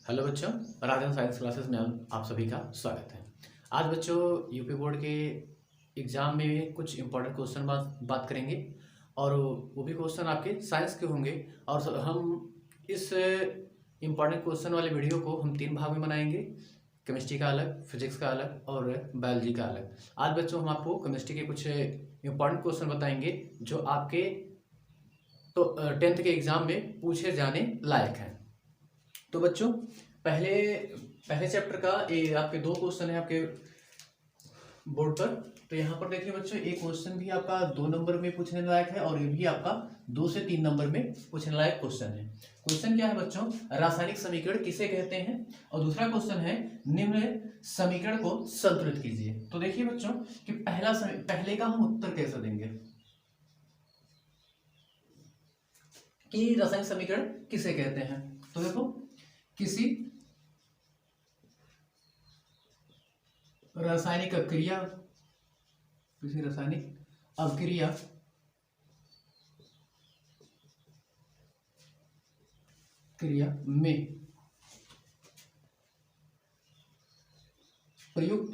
Hello बच्चों, राजन science classes में आप सभी का स्वागत है। आज बच्चों यूपी बोर्ड के एग्ज़ाम में कुछ इम्पोर्टेंट क्वेश्चन बात करेंगे और वो भी क्वेश्चन आपके साइंस के होंगे। और हम इस इम्पोर्टेंट क्वेश्चन वाले वीडियो को हम 3 भाग में बनाएंगे। केमिस्ट्री का अलग, फिजिक्स का अलग और बायोलॉजी का अलग। आज बच्चों हम आपको केमिस्ट्री के कुछ इम्पोर्टेंट क्वेश्चन बताएंगे जो आपके 10th के एग्ज़ाम में पूछे जाने लायक हैं। तो बच्चों पहले पहले चैप्टर का ये आपके 2 क्वेश्चन है आपके बोर्ड पर। तो यहाँ पर देखिए बच्चों, एक क्वेश्चन भी आपका 2 नंबर में पूछने लायक है और ये भी आपका 2 से 3 नंबर में पूछने लायक क्वेश्चन है। क्वेश्चन क्या है बच्चों? रासायनिक समीकरण किसे कहते हैं? और दूसरा क्वेश्चन है निम्न समीकरण को संतुलित कीजिए। तो देखिए बच्चों कि पहले का हम उत्तर कैसे देंगे कि रासायनिक समीकरण किसे कहते हैं। तो देखो, किसी रासायनिक अभिक्रिया में प्रयुक्त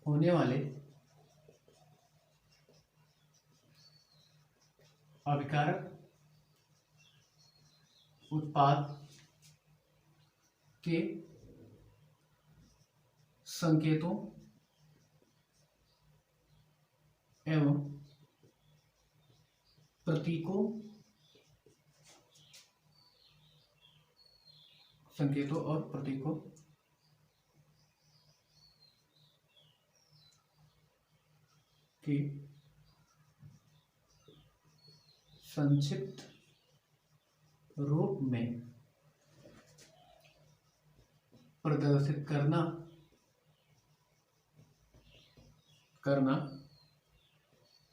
होने वाले अभिकारक उत्पाद के संकेतों एवं प्रतीकों और प्रतीकों के संक्षिप्त रूप में प्रदर्शित करना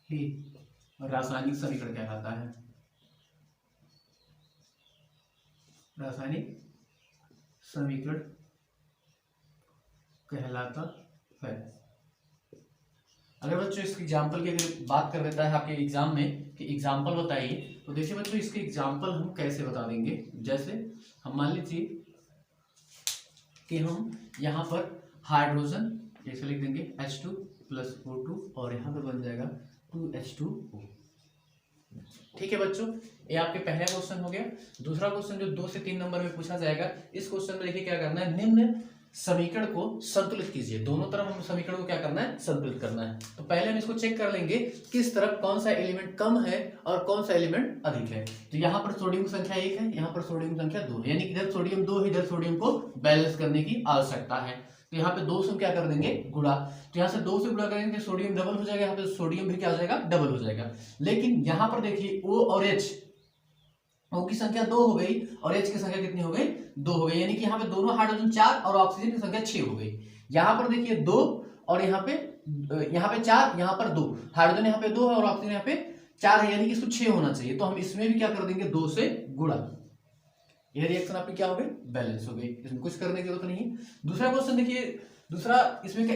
ही रासायनिक समीकरण कहलाता है। रासायनिक समीकरण कहलाता है। अगर बच्चों इसके एग्जाम्पल की अगर बात कर देता है आपके एग्जाम में कि एग्जाम्पल बताइए, तो देखिए बच्चों इसके एग्जाम्पल हम कैसे बता देंगे। जैसे हम मान लीजिए कि हम यहाँ पर हाइड्रोजन कैसे लिख देंगे H2 + O2 और यहाँ पे बन जाएगा 2H2O। ठीक है बच्चों, ये आपके पहला क्वेश्चन हो गया। दूसरा क्वेश्चन जो 2 से 3 नंबर में पूछा जाएगा, इस क्वेश्चन में देखिए क्या करना है, निम्न समीकरण को संतुलित कीजिए। दोनों तरफ हम समीकरण को क्या करना है, संतुलित करना है। तो पहले हम इसको चेक कर लेंगे किस तरफ कौन सा एलिमेंट कम है और कौन सा एलिमेंट अधिक है। तो यहाँ पर सोडियम की संख्या 1 है, यहाँ पर सोडियम की संख्या 2 है, यानी इधर सोडियम 2 है, इधर सोडियम को बैलेंस करने की आवश्यकता है। तो यहाँ पे 2 से हम क्या कर देंगे, गुणा। तो यहाँ से 2 से गुणा करेंगे तो सोडियम डबल हो जाएगा, यहाँ पे सोडियम भी क्या हो जाएगा, डबल हो जाएगा। लेकिन यहाँ पर देखिए O और H, O की संख्या 2 हो गई और H की संख्या कितनी हो गई, 2 हो गई, यानी कि यहाँ पे दोनों हाइड्रोजन 4 और ऑक्सीजन की संख्या 6 हो गई। यहाँ पर देखिए 2 और यहाँ पे 4, यहाँ पर 2, हाइड्रोजन यहाँ पे 2 है और ऑक्सीजन यहाँ पे 4 है, यानी कि इसको 6 होना चाहिए। तो हम इसमें भी क्या कर देंगे, 2 से गुणा। यह रिएक्शन आपकी क्या हो गई, बैलेंस हो गई, इसमें कुछ करने की जरूरत नहीं है। दूसरा क्वेश्चन देखिए, दूसरा इसमें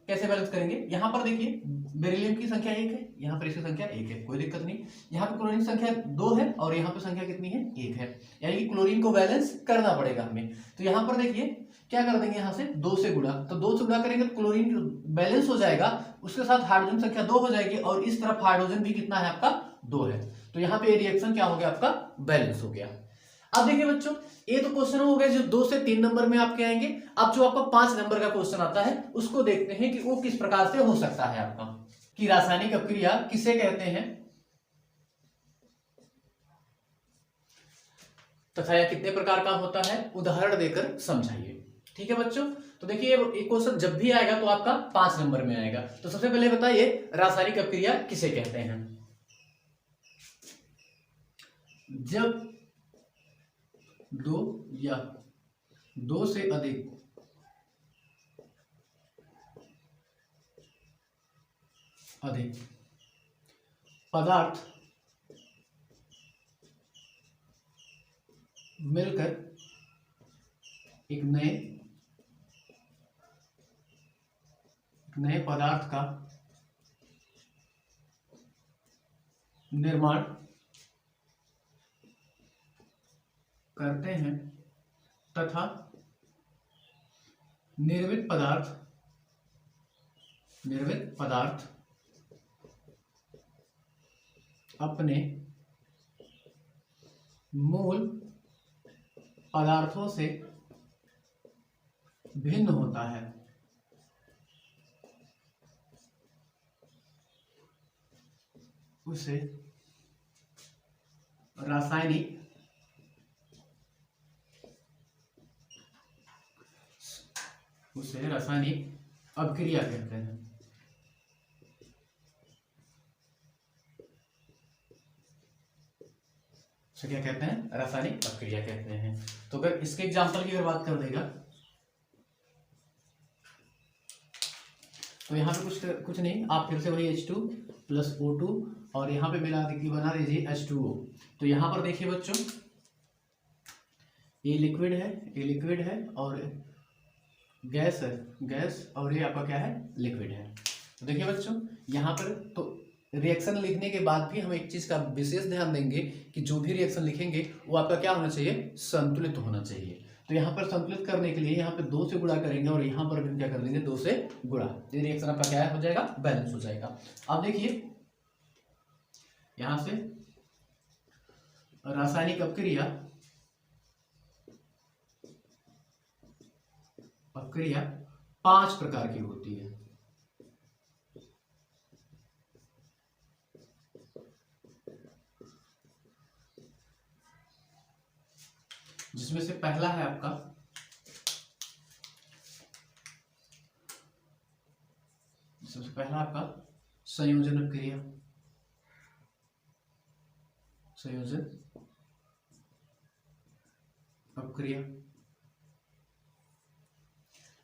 कैसे बैलेंस करेंगे। यहाँ पर देखिए बेरिलियम की संख्या 1 है, यहाँ पर इसकी संख्या 1 है, कोई दिक्कत नहीं। यहाँ पे क्लोरीन की संख्या 2 है और यहाँ पे संख्या कितनी है, 1 है, यानी कि क्लोरीन को बैलेंस करना पड़ेगा हमें। तो यहाँ पर देखिए क्या कर देंगे, यहाँ से 2 से गुणा। तो 2 से गुणा करेंगे तो क्लोरीन बैलेंस हो जाएगा, उसके साथ हाइड्रोजन संख्या 2 हो जाएगी और इस तरफ हाइड्रोजन भी कितना है आपका, 2 है। तो यहाँ पे रिएक्शन क्या हो गया, आपका बैलेंस हो गया। अब देखिए बच्चों, ये तो क्वेश्चन हो गए जो 2 से 3 नंबर में आपके आएंगे। अब जो आपका 5 नंबर का क्वेश्चन आता है उसको देखते हैं कि वो किस प्रकार से हो सकता है आपका, कि रासायनिक अभिक्रिया किसे कहते हैं तथा यह कितने प्रकार का होता है, उदाहरण देकर समझाइए। ठीक है बच्चों, तो देखिए ये क्वेश्चन जब भी आएगा तो आपका 5 नंबर में आएगा। तो सबसे पहले बताइए रासायनिक अभिक्रिया किसे कहते हैं। जब 2 या 2 से अधिक पदार्थ मिलकर एक नए पदार्थ का निर्माण करते हैं तथा निर्मित पदार्थ अपने मूल पदार्थों से भिन्न होता है। उसे रासायनिक अभिक्रिया कहते हैं। तो क्या कहते हैं? रासायनिक अभिक्रिया कहते हैं। तो अगर इसके एग्जांपल की अगर बात कर देगा तो यहाँ पे कुछ नहीं, आप फिर से वही H2 + O2 और यहाँ पे मिला देखिए बना दीजिए H2O। तो यहाँ पर देखिए बच्चों, ये लिक्विड है और गैस है, गैस, और ये आपका क्या है? लिक्विड है। तो देखिए बच्चों, यहाँ पर तो रिएक्शन लिखने के बाद भी हम एक चीज का विशेष ध्यान देंगे कि जो भी रिएक्शन लिखेंगे वो आपका क्या होना चाहिए? संतुलित होना चाहिए। तो यहाँ पर संतुलित करने के लिए यहाँ पे 2 से गुणा करेंगे और यहाँ पर भी क्या कर देंगे? 2 से गुणा। ये रिएक्शन आपका क्या हो जाएगा? बैलेंस हो जाएगा। अब देखिए यहाँ से रासायनिक अभिक्रिया 5 प्रकार की होती है। जिसमें से पहला है आपका संयोजन अभिक्रिया।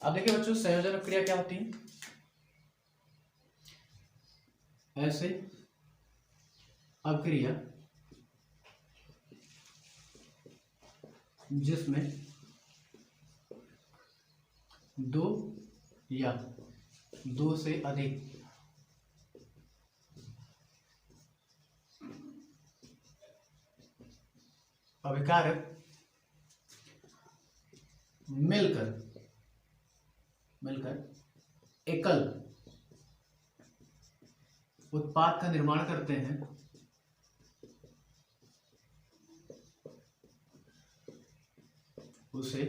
अब देखिए बच्चों, संयोजन अभिक्रिया क्या होती है? ऐसे अभिक्रिया जिसमें 2 या 2 से अधिक अभिकारक मिलकर एकल उत्पाद का निर्माण करते हैं, उसे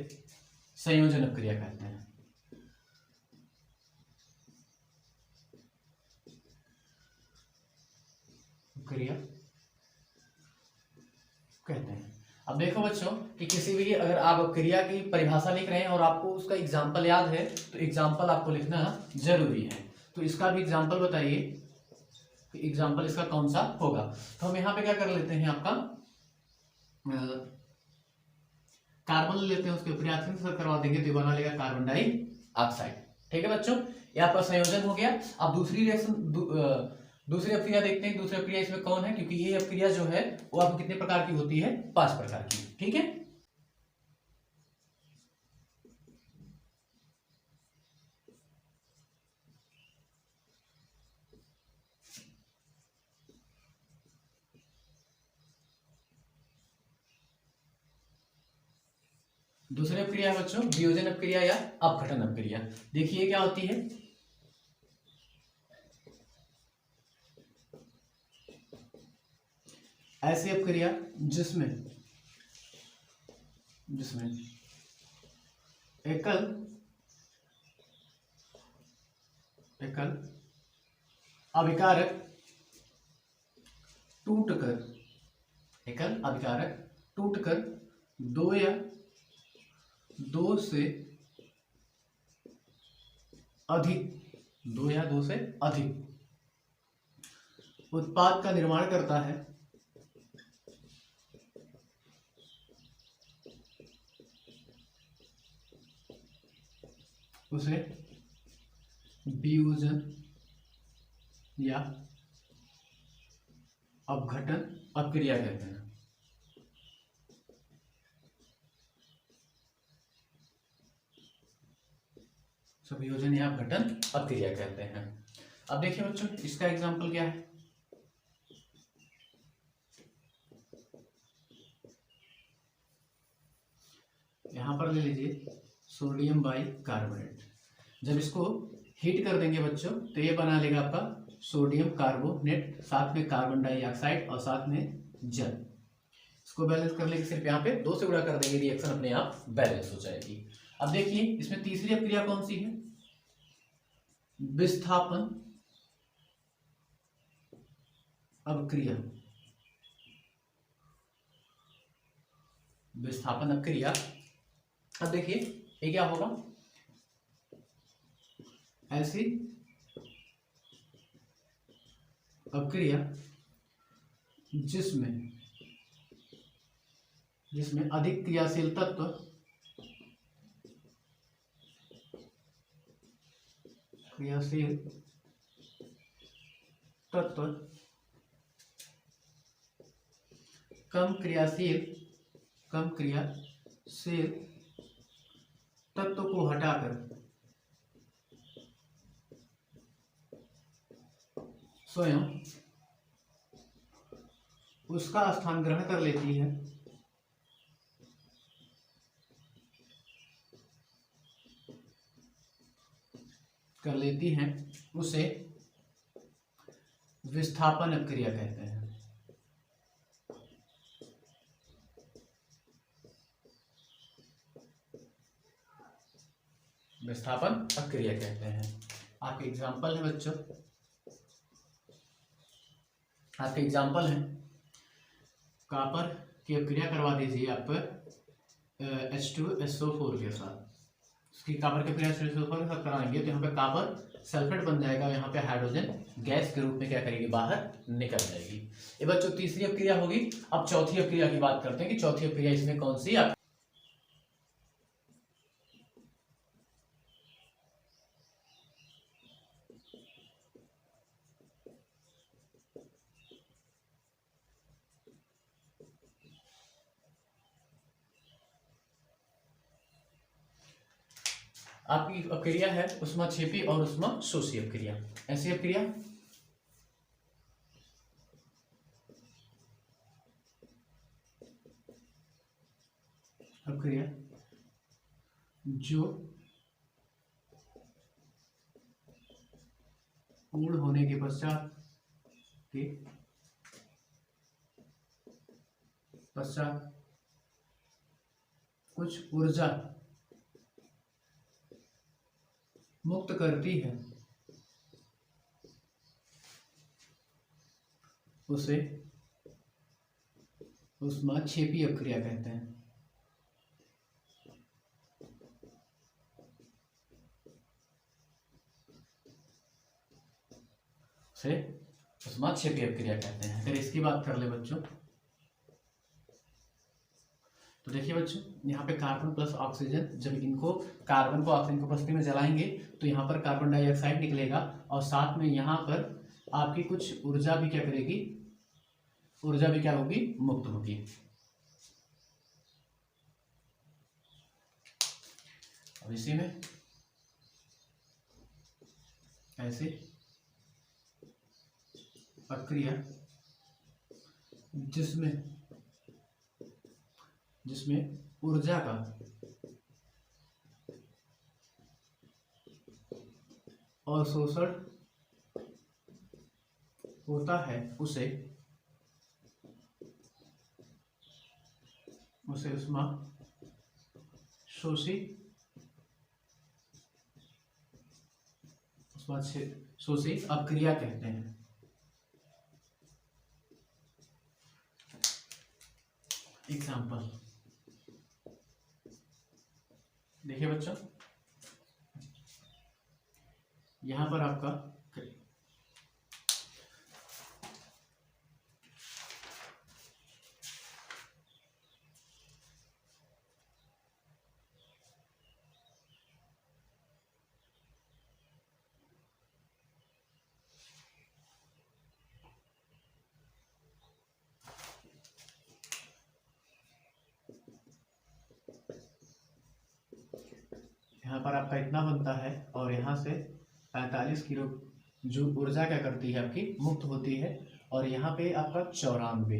संयोजन अभिक्रिया कहते हैं। अब देखो बच्चों कि किसी भी अगर आप अभिक्रिया की परिभाषा लिख रहे हैं और आपको उसका एग्जाम्पल याद है तो एग्जाम्पल आपको लिखना जरूरी है। तो इसका भी एग्जाम्पल बताइए कि एग्जाम्पल इसका कौन सा होगा। तो हम यहाँ पे क्या कर लेते हैं, आपका कार्बन लेते हैं, उसके रिएक्शन से करवा देंगे तो ये बना लेगा कार्बन डाइऑक्साइड। ठीक है बच्चों, ये आपका संयोजन हो गया। अब दूसरी रिएक्शन दूसरी अभिक्रिया देखते हैं। दूसरी अभिक्रिया इसमें कौन है, क्योंकि ये अभिक्रिया जो है वो आपको कितने प्रकार की होती है? 5 प्रकार की। ठीक है, दूसरी अभिक्रिया बच्चों वियोजन अभिक्रिया या अपघटन अभिक्रिया। देखिए क्या होती है, ऐसी अभिक्रिया जिसमें एकल अभिकारक टूटकर 2 या 2 से अधिक उत्पाद का निर्माण करता है, उसे वियोजन या अपघटन अभिक्रिया कहते हैं। वियोजन या अपघटन अभिक्रिया कहते हैं। अब देखिए बच्चों इसका एग्जाम्पल क्या है। यहाँ पर ले लीजिए सोडियम बाइकार्बोनेट। जब इसको हीट कर देंगे बच्चों तो ये बना लेगा आपका सोडियम कार्बोनेट, साथ में कार्बन डाइऑक्साइड और साथ में जल। इसको बैलेंस कर लेंगे, सिर्फ यहाँ पे 2 से गुणा कर देंगे, रिएक्शन अपने आप बैलेंस हो जाएगी। अब देखिए इसमें तीसरी अपक्रिया कौन सी है, विस्थापन अपक्रिया। विस्थापन अपक्रिया। अब देखिए ये क्या होगा, ऐसी अपक्रिया जिसमें अधिक क्रियाशील तत्व कम क्रियाशील तत्व को हटाकर स्वयं उसका स्थान ग्रहण कर लेती है, उसे विस्थापन अपक्रिया कहते हैं। विस्थापन अपक्रिया कहते हैं। आपके एग्जाम्पल है बच्चों, आपके एग्जाम्पल है कॉपर की अपक्रिया करवा दीजिए आप H2SO4 के साथ। उसकी कॉपर की अपक्रिया H2SO4 के साथ कराएंगे तो यहाँ पे कॉपर सल्फेट बन जाएगा, यहाँ पे हाइड्रोजन गैस के रूप में क्या करेगी, बाहर निकल जाएगी। ये बच्चों तीसरी अपक्रिया होगी। अब चौथी अपक्रिया की बात करते हैं कि चौथी अपक्रिया इसमें कौन सी। आपकी अपक्रिया है ऊष्माक्षेपी और ऊष्माशोषी अपक्रिया। ऐसी अपक्रिया जो पूर्ण होने के पश्चात कुछ ऊर्जा मुक्त करती है, उसे ऊष्माक्षेपी अपक्रिया कहते हैं। उसे ऊष्माक्षेपी अपक्रिया कहते हैं। अगर इसकी बात कर ले बच्चों तो देखिए बच्चों, यहाँ पे कार्बन प्लस ऑक्सीजन, जब इनको कार्बन को ऑक्सीजन की उपस्थिति में जलाएंगे तो यहाँ पर कार्बन डाइऑक्साइड निकलेगा और साथ में यहाँ पर आपकी कुछ ऊर्जा भी क्या करेगी, ऊर्जा भी क्या होगी, मुक्त होगी। अब इसी में ऐसे प्रक्रिया जिसमें ऊर्जा का अवशोषण होता है, उसे ऊष्माशोषी अपक्रिया कहते हैं। एग्जाम्पल देखिए बच्चों, यहां पर आपका आपका इतना बनता है और यहाँ से 45 किलो जो ऊर्जा क्या करती है आपकी, मुक्त होती है, और यहाँ पे आपका 94,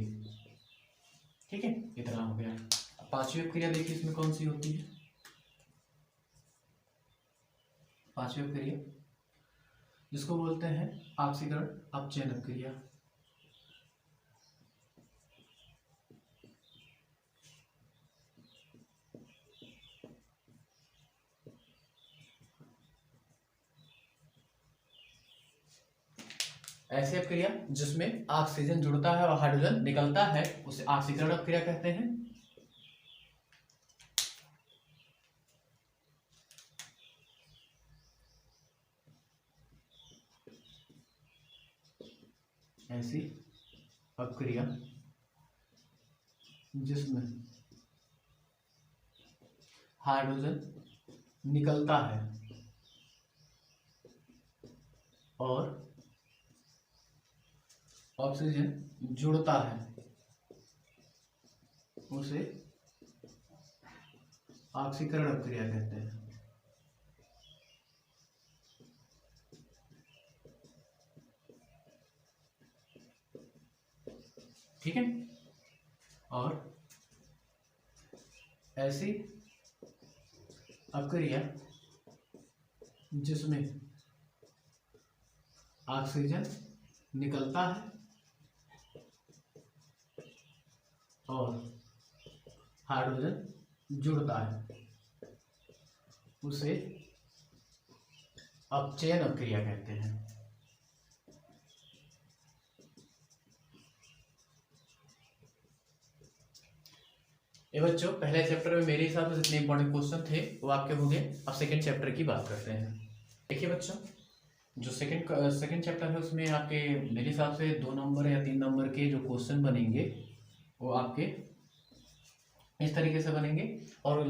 ठीक है, इतना हो गया। पांचवी अपक्रिया देखिए इसमें कौन सी होती है। पांचवी अपक्रिया जिसको बोलते हैं ऑक्सीकरण अपचयन अपक्रिया। ऐसी अपक्रिया जिसमें ऑक्सीजन जुड़ता है और हाइड्रोजन निकलता है उसे ऑक्सीकरण अपक्रिया कहते हैं। ऐसी अपक्रिया जिसमें हाइड्रोजन निकलता है और ऑक्सीजन जुड़ता है उसे ऑक्सीकरण अपक्रिया कहते हैं। ठीक है। और ऐसी अपक्रिया जिसमें ऑक्सीजन निकलता है और हाइड्रोजन जुड़ता है उसे अपचयन अपक्रिया कहते हैं। ये बच्चों पहले चैप्टर में मेरे हिसाब से जितने इंपॉर्टेंट क्वेश्चन थे वो आपके हो गए। अब सेकंड चैप्टर की बात करते हैं। देखिए बच्चों जो सेकंड चैप्टर है उसमें आपके मेरे हिसाब से 2 नंबर या 3 नंबर के जो क्वेश्चन बनेंगे वो आपके इस तरीके से बनेंगे। और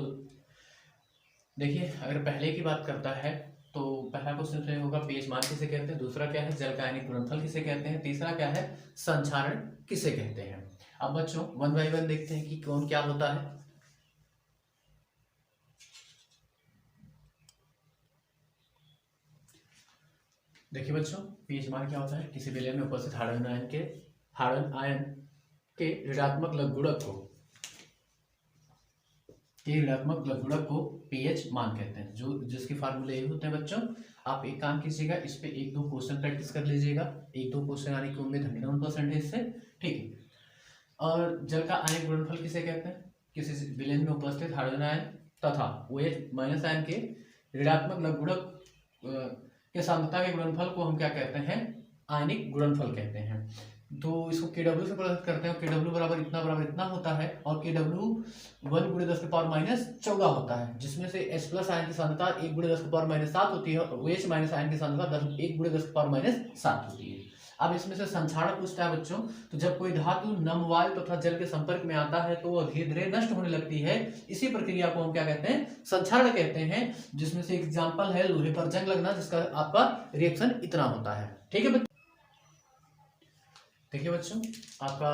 देखिए अगर पहले की बात करता है तो पहला क्वेश्चन होगा पीएच मान किसे कहते हैं, दूसरा क्या है जल का आयनिक गुणनफल किसे कहते हैं, तीसरा क्या है संक्षारण किसे कहते हैं। अब बच्चों 1 बाय 1 देखते हैं कि कौन क्या होता है। देखिए बच्चों पीएच मान क्या होता है, किसी विलयन में उपस्थित हाइड्रोजन आयन के ऋणात्मक लघुगणक को पीएच मान कहते हैं। जो जिसके फार्मूले ये होते हैं बच्चों। आप एक काम कीजिएगा, इस पे 1-2 क्वेश्चन प्रैक्टिस कर लीजिएगा। 1-2 क्वेश्चन आने की उम्मीद 100% है इससे। ठीक है। और जल का आयनिक गुणनफल किसे कहते हैं, किसी विलयन में उपस्थित हाइड्रोजन आयन तथा OH माइनस आयन के ऋणात्मक लघुगणक के सांद्रता के गुणनफल को हम क्या कहते हैं, आयनिक गुणनफल कहते हैं। तो इसको KW से प्रदर्शित करते हैं। KW बराबर इतना होता है और KW 1 × 10⁻14 होता है, जिसमें से H प्लस आयन की सांद्रता 1 × 10⁻7 होती है और OH माइनस आयन की सांद्रता 1 × 10⁻7 होती है। अब इसमें से संक्षारण पूछता है बच्चों। तो जब कोई धातु नम वायु तथा जल के संपर्क में आता है तो वो धीरे धीरे नष्ट होने लगती है। इसी प्रक्रिया को हम क्या कहते हैं, संक्षारण कहते हैं। जिसमें से एग्जांपल है लोहे पर जंग लगना, जिसका आपका रिएक्शन इतना होता है। ठीक है बच्चों। देखिए बच्चों आपका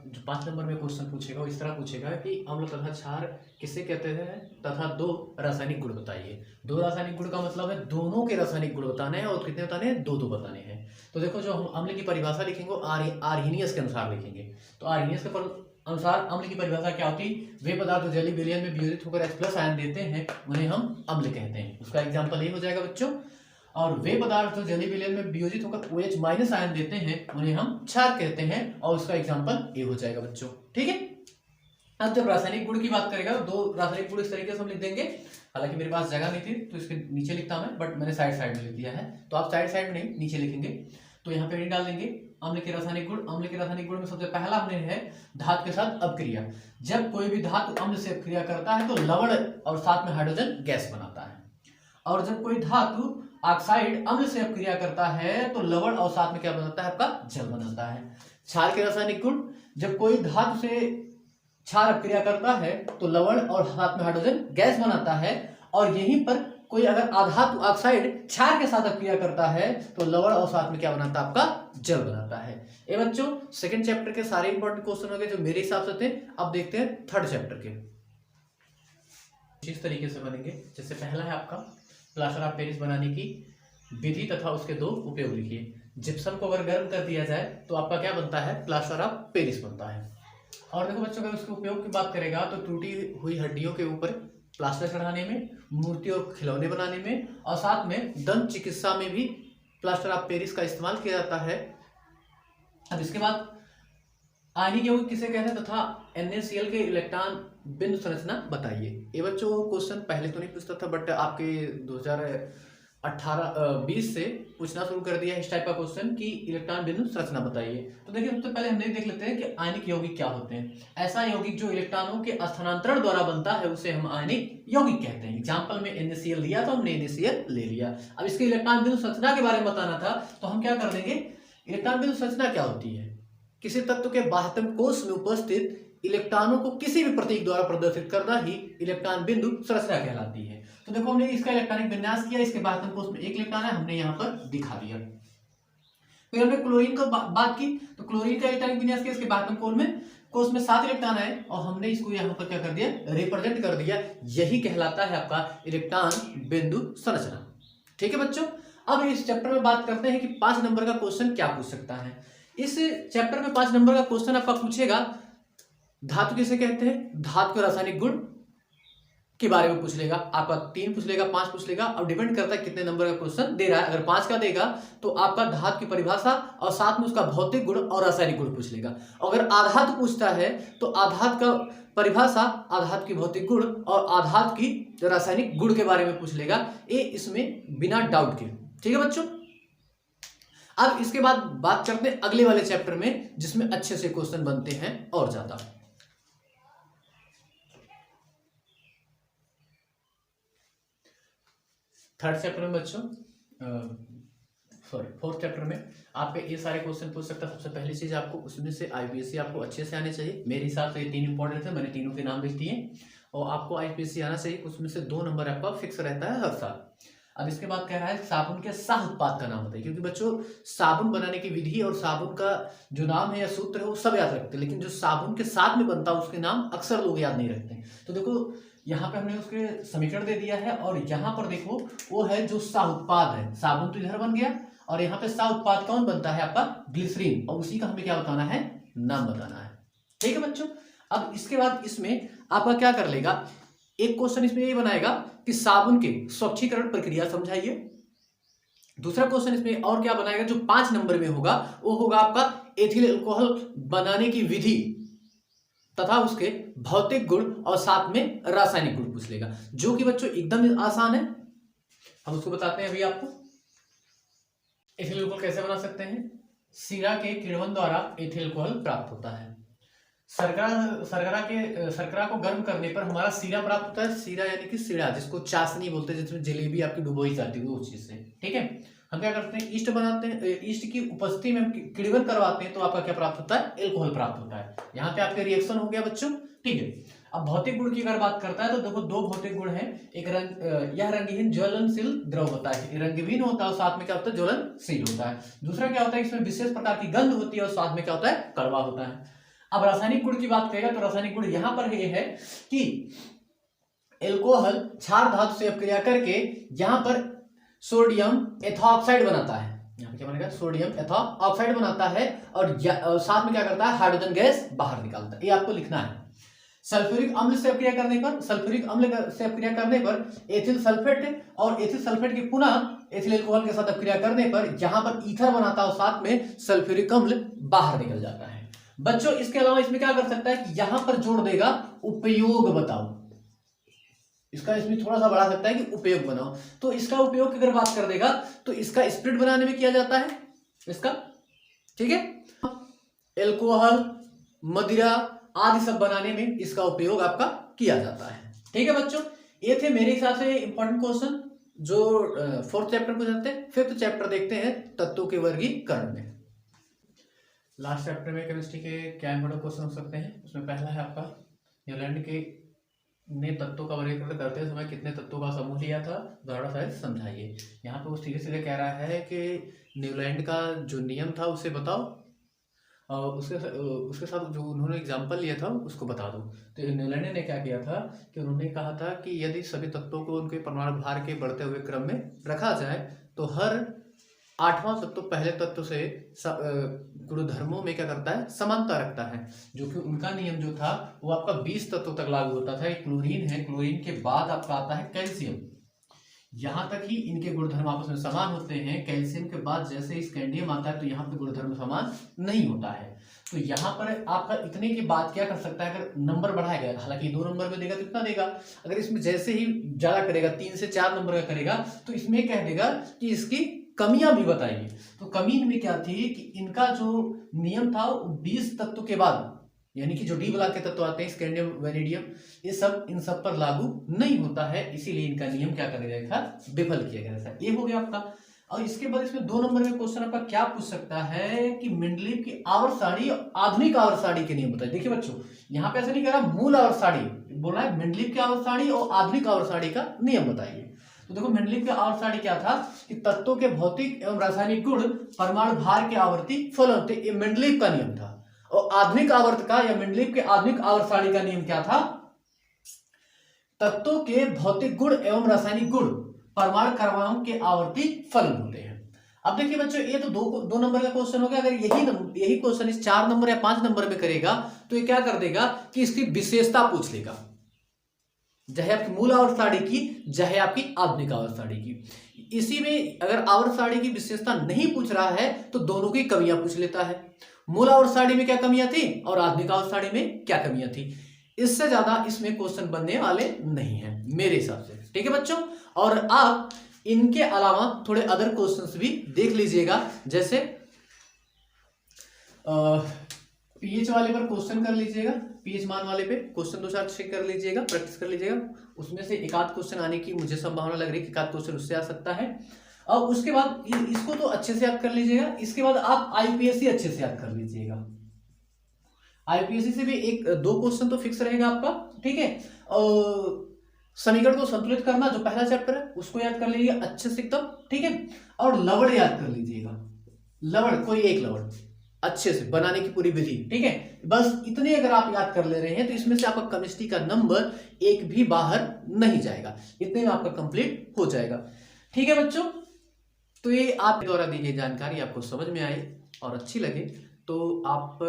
जो 5 नंबर में क्वेश्चन पूछेगा वो इस तरह पूछेगा कि अम्ल तथा क्षार किसे कहते हैं तथा 2 रासायनिक गुण बताइए। 2 रासायनिक गुण का मतलब है दोनों के रासायनिक गुण बताने हैं और कितने बताने हैं, 2 बताने हैं। तो देखो जो हम अम्ल की परिभाषा लिखेंगे आर्हेनियस के अनुसार लिखेंगे। तो आर्हेनियस के अनुसार अम्ल की परिभाषा क्या होती, वे पदार्थ जो जलीय विलयन में वियोजित होकर H+ आयन देते हैं उन्हें हम अम्ल कहते हैं। उसका एग्जाम्पल ये हो जाएगा बच्चों। और वे पदार्थ जो जलीय विलयन में वियोजित होकर OH माइनस आयन देते हैं उन्हें हम क्षार कहते हैं और उसका एग्जांपल ये हो जाएगा बच्चों। ठीक है। अब जब रासायनिक गुण की बात करेगा 2 रासायनिक गुण इस तरीके से हम लिख देंगे। हालांकि मेरे पास जगह नहीं थी तो इसके नीचे लिखता मैं, बट मैंने साइड में लिख दिया है। तो आप साइड में नहीं नीचे लिखेंगे। तो यहाँ पे डाल देंगे अम्ल के रासायनिक गुण। अम्ल के रासायनिक गुण में सबसे पहला हमने है धातु के साथ अपक्रिया। जब कोई भी धातु अम्ल से अपक्रिया करता है तो लवण और साथ में हाइड्रोजन गैस बनाता है। और जब कोई धातु ऑक्साइड अम्ल से अपक्रिया करता है तो लवण और साथ में क्या बनाता है, आपका जल बनाता है। क्षार के रासायनिक गुण, जब कोई धातु से क्षार अपक्रिया करता है तो लवण और साथ में हाइड्रोजन गैस बनाता है। और यहीं पर कोई अगर आधातु ऑक्साइड क्षार के साथ अपक्रिया करता है तो लवण और साथ में क्या बनाता है, आपका जल बनाता है। ये बच्चों सेकंड चैप्टर के सारे इंपॉर्टेंट क्वेश्चन हो गए जो मेरे हिसाब से थे। अब देखते हैं थर्ड चैप्टर के इस तरीके से बनेंगे। जैसे पहला है आपका प्लास्टर ऑफ पेरिस बनाने की विधि तथा उसके 2 उपयोग लिखिए। जिप्सम को अगर गर्म कर दिया जाए तो आपका क्या बनता है, प्लास्टर ऑफ पेरिस बनता है। और देखो बच्चों, अगर उसके उपयोग की बात करेगा तो टूटी हुई हड्डियों के ऊपर प्लास्टर चढ़ाने में, मूर्ति और खिलौने बनाने में, और साथ में दंत चिकित्सा में भी प्लास्टर ऑफ पेरिस का इस्तेमाल किया जाता है। अब इसके बाद आयनिक यौगिक किसे कहते हैं तथा NaCl के इलेक्ट्रॉन बिंदु संरचना बताइए। ये बच्चों क्वेश्चन पहले तो नहीं पूछता था, बट आपके 2018-20 से पूछना शुरू कर दिया है इस टाइप का क्वेश्चन कि इलेक्ट्रॉन बिंदु संरचना बताइए। तो देखिए, सबसे पहले हम देख लेते हैं कि आयनिक यौगिक क्या होते हैं। ऐसा यौगिक जो इलेक्ट्रॉनों के स्थानांतरण द्वारा बनता है उसे हम आयनिक यौगिक कहते हैं। एग्जाम्पल में NaCl लिया तो हमने NaCl ले लिया। अब इसके इलेक्ट्रॉन बिंदु संरचना के बारे में बताना था, तो हम क्या कर देंगे, इलेक्ट्रॉन बिंदु संरचना क्या होती है, किसी तत्व के बाह्यतम कोश में उपस्थित इलेक्ट्रॉनों को किसी भी प्रतीक द्वारा प्रदर्शित करना ही इलेक्ट्रॉन बिंदु संरचना कहलाती है। तो देखो, हमने इसका इलेक्ट्रॉनिक विन्यास किया, इसके बाह्यतम कोश में एक इलेक्ट्रॉन है, हमने यहाँ पर दिखा दिया। फिर हमने क्लोरीन को बात की, तो क्लोरीन का इलेक्ट्रॉनिक विन्यास किया, इसके बाह्यतम कोश में 7 इलेक्ट्रॉन है और हमने इसको यहाँ पर क्या कर दिया, रिप्रेजेंट कर दिया। यही कहलाता है आपका इलेक्ट्रॉन बिंदु संरचना। ठीक है बच्चों, अब इस चैप्टर में बात करते हैं कि 5 नंबर का क्वेश्चन क्या पूछ सकता है। इस चैप्टर में 5 नंबर का क्वेश्चन आपका पूछेगा धातु किसे कहते हैं, धातु के रासायनिक गुण के बारे में पूछ लेगा। आपका 3 पूछ लेगा, 5 पूछ लेगा, अब डिपेंड करता है कितने नंबर का क्वेश्चन दे रहा है। अगर 5 का देगा तो आपका धातु की परिभाषा और साथ में उसका भौतिक गुण और रासायनिक गुण पूछ लेगा। अगर आधातु पूछता है तो आधातु का परिभाषा, आधातु की भौतिक गुण और आधातु की रासायनिक गुण के बारे में पूछ लेगा। ये इसमें बिना डाउट के। ठीक है बच्चों, अब इसके बाद बात करते हैं अगले वाले चैप्टर में जिसमें अच्छे से क्वेश्चन बनते हैं और ज्यादा। थर्ड चैप्टर में बच्चों, फोर्थ चैप्टर में आपके ये सारे क्वेश्चन पूछ सकता है। सबसे पहली चीज आपको उसमें से IPSC आपको अच्छे से आने चाहिए। मेरे हिसाब से ये 3 इंपॉर्टेंट है, मैंने तीनों के नाम लिख दिए और आपको IPSC आना चाहिए। उसमें से 2 नंबर आपका फिक्स रहता है हर साल। अब इसके बाद कह रहा है साबुन के सह उत्पाद का नाम बताइए, क्योंकि बच्चों साबुन बनाने की विधि और साबुन का जो नाम है या सूत्र है वो सब याद रखते हैं, लेकिन जो साबुन के साथ में बनता है उसके नाम अक्सर लोग याद नहीं रखते। तो देखो, यहाँ पे हमने उसके समीकरण दे दिया है और यहाँ पर देखो वो है जो सह उत्पाद है। साबुन तो इधर बन गया और यहाँ पे सह उत्पाद कौन बनता है, आपका ग्लिसरीन, और उसी का हमें क्या बताना है, नाम बताना है। ठीक है बच्चों, अब इसके बाद इसमें आपका क्या कर लेगा, एक क्वेश्चन इसमें यही बनाएगा कि साबुन के स्वच्छीकरण प्रक्रिया समझाइए। दूसरा क्वेश्चन इसमें और क्या बनाएगा, जो 5 नंबर में होगा वो होगा आपका एथिल अल्कोहल बनाने की विधि तथा उसके भौतिक गुण और साथ में रासायनिक गुण पूछ लेगा, जो कि बच्चों एकदम आसान है। हम उसको बताते हैं अभी आपको। एथिल अल्कोहल कैसे बना सकते हैं, सीरा के किण्वन द्वारा एथिल अल्कोहल प्राप्त होता है। शर्करा को गर्म करने पर हमारा सीरा प्राप्त होता है। सीरा यानी कि सीरा, जिसको चाशनी बोलते हैं, जिसमें जलेबी आपकी डुबोई जाती है उस चीज से। ठीक है, हम क्या करते हैं, ईस्ट बनाते हैं, ईस्ट की उपस्थिति में हम किण्वन करवाते हैं तो आपका क्या प्राप्त होता है, एल्कोहल प्राप्त होता है। यहाँ पे आपके रिएक्शन हो गया बच्चों। ठीक है, अब भौतिक गुण की अगर बात करता है तो देखो 2 भौतिक गुण हैं। एक यह रंगहीन ज्वलनशील द्रव होता है, रंगहीन होता है और साथ में क्या होता है, ज्वलनशील होता है। दूसरा क्या होता है, इसमें विशेष प्रकार की गंध होती है और साथ में क्या होता है, कड़वा होता है। अब रासायनिक गुण की बात करेगा तो रासायनिक गुण यहां पर ये है कि एल्कोहल क्षार धातु से अपक्रिया करके यहां पर सोडियम एथॉक्साइड बनाता है। यहाँ पे क्या बनेगा, सोडियम एथॉक्साइड बनाता है और साथ में क्या करता है, हाइड्रोजन गैस बाहर निकालता है। ये आपको लिखना है। सल्फ्यूरिक अम्ल से अपक्रिया करने पर एथिल सल्फेट और एथिल सल्फेट की पुनः एथिल अल्कोहल के साथ अपक्रिया करने पर यहां पर ईथर बनाता है और साथ में सल्फ्यूरिक अम्ल बाहर निकल जाता है। बच्चों इसके अलावा इसमें क्या कर सकता है कि यहां पर जोड़ देगा उपयोग बताओ, इसका इसमें थोड़ा सा बढ़ा सकता है कि उपयोग बनाओ। तो इसका उपयोग अगर बात कर देगा तो इसका स्प्रिट बनाने में किया जाता है इसका। ठीक है, एल्कोहल, मदिरा आदि सब बनाने में इसका उपयोग आपका किया जाता है। ठीक है बच्चों, ये थे मेरे हिसाब से इंपॉर्टेंट क्वेश्चन जो 4th चैप्टर को जानते हैं। 5th चैप्टर देखते हैं तत्वों के वर्गीकरण में। लास्ट चैप्टर में केमिस्ट्री के क्या इंपॉर्टेंट क्वेश्चन हो सकते हैं, उसमें पहला है आपका न्यूलैंड के ने तत्वों का वर्गीकरण करते समय कितने तत्वों का समूह लिया था, उदाहरण शायद समझाइए। यहाँ पे वो सीधे सीधे कह रहा है कि न्यूलैंड का जो नियम था उसे बताओ और उसके साथ जो उन्होंने एग्जाम्पल लिया था उसको बता दो। तो न्यूलैंड ने क्या किया था कि उन्होंने कहा था कि यदि सभी तत्वों को उनके परमाणु भार के बढ़ते हुए क्रम में रखा जाए तो हर 8वां तत्व पहले तत्व से गुणधर्मों में क्या करता है, समानता रखता है, जो कि उनका नियम जो था वो आपका 20 तत्वों तक लागू होता था। क्लोरीन है, क्लोरीन के बाद आपका आता है कैल्शियम, यहां तक ही इनके गुणधर्म आपस में समान होते हैं। कैल्शियम के बाद जैसे ही स्कैंडियम आता है तो यहाँ पे गुणधर्म समान नहीं होता है। तो यहाँ पर आपका इतने के बाद क्या कर सकता है, अगर नंबर बढ़ाएगा, हालांकि 2 नंबर में देगा तो इतना देगा, अगर इसमें जैसे ही ज्यादा करेगा 3 से 4 नंबर का करेगा तो इसमें कह देगा कि इसकी कमियां भी बताइए। तो कमी इनमें क्या थी कि इनका जो नियम था 20 तत्व के बाद, यानी कि जो डी ब्लॉक के तत्व आते हैं स्कैंडियम वेनेडियम, ये सब इन सब पर लागू नहीं होता है, इसीलिए इनका नियम क्या कर गया था, विफल किया गया था। ये हो गया आपका। और इसके बाद इसमें 2 नंबर में क्वेश्चन आपका क्या पूछ सकता है कि मेंडलीव की आवर्त सारणी और आधुनिक आवर्त सारणी के नियम बताइए। देखिए बच्चों, यहाँ पे ऐसा नहीं कह रहा मूल आवर्त सारणी, बोल रहा है मेंडलीव की आवर्त सारणी और आधुनिक आवर्त सारणी का नियम बताइए। तो देखो मेंडलीव की आवर्त सारणी क्या था कि तत्वों के भौतिक एवं रासायनिक गुण परमाणु भार के आवर्ती फलन थे, ये मेंडलीव का नियम था। और आधुनिक आवर्त का या मेंडलीव के आधुनिक आवर्त सारणी का नियम क्या था, तत्वों के भौतिक गुण एवं रासायनिक गुण परमाणु क्रमांक के आवर्ती फलन होते हैं। अब देखिए बच्चों, ये तो दो नंबर का क्वेश्चन हो गया। अगर यही क्वेश्चन इस 4 नंबर या 5 नंबर में करेगा तो ये क्या कर देगा कि इसकी विशेषता पूछ लेगा, चाहे आपकी मूल आवर्त सारणी की, चाहे आपकी आधुनिक आवर्त सारणी की। इसी में अगर आवर्त सारणी की विशेषता नहीं पूछ रहा है तो दोनों की कमियां पूछ लेता है, मूल आवर्त सारणी में क्या कमियां थी और आधुनिक आवर्त सारणी में क्या कमियां थी। इससे ज्यादा इसमें क्वेश्चन बनने वाले नहीं है मेरे हिसाब से, ठीक है बच्चों। और आप इनके अलावा थोड़े अदर क्वेश्चंस भी देख लीजिएगा, जैसे पीएच वाले पर क्वेश्चन कर लीजिएगा, पीएच मान वाले पे क्वेश्चन 2-4 चेक कर लीजिएगा, प्रैक्टिस कर लीजिएगा। उसमें से एक आध क्वेश्चन आने की मुझे संभावना लग रही है कि एक आध क्वेश्चन उससे आ सकता है। और उसके बाद इसको तो अच्छे से याद कर लीजिएगा। इसके बाद आप आईपीएससी अच्छे से याद कर लीजिएगा। आईपीएससी से भी 1-2 क्वेश्चन तो फिक्स रहेगा आपका, ठीक है। और समीकरण को संतुलित करना जो पहला चैप्टर है उसको याद कर लीजिएगा अच्छे से एकदम, ठीक है। और लवड़ याद कर लीजिएगा, लवड़ कोई एक लवड़ अच्छे से बनाने की पूरी विधि, ठीक है। बस इतने अगर आप याद कर ले रहे हैं तो इसमें से आपका केमिस्ट्री का नंबर एक भी बाहर नहीं जाएगा, इतने में आपका कंप्लीट हो जाएगा, ठीक है बच्चों। तो ये आपके द्वारा दी गई जानकारी आपको समझ में आई और अच्छी लगे तो आप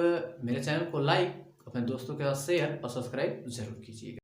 मेरे चैनल को लाइक, अपने दोस्तों के साथ शेयर और सब्सक्राइब जरूर कीजिएगा।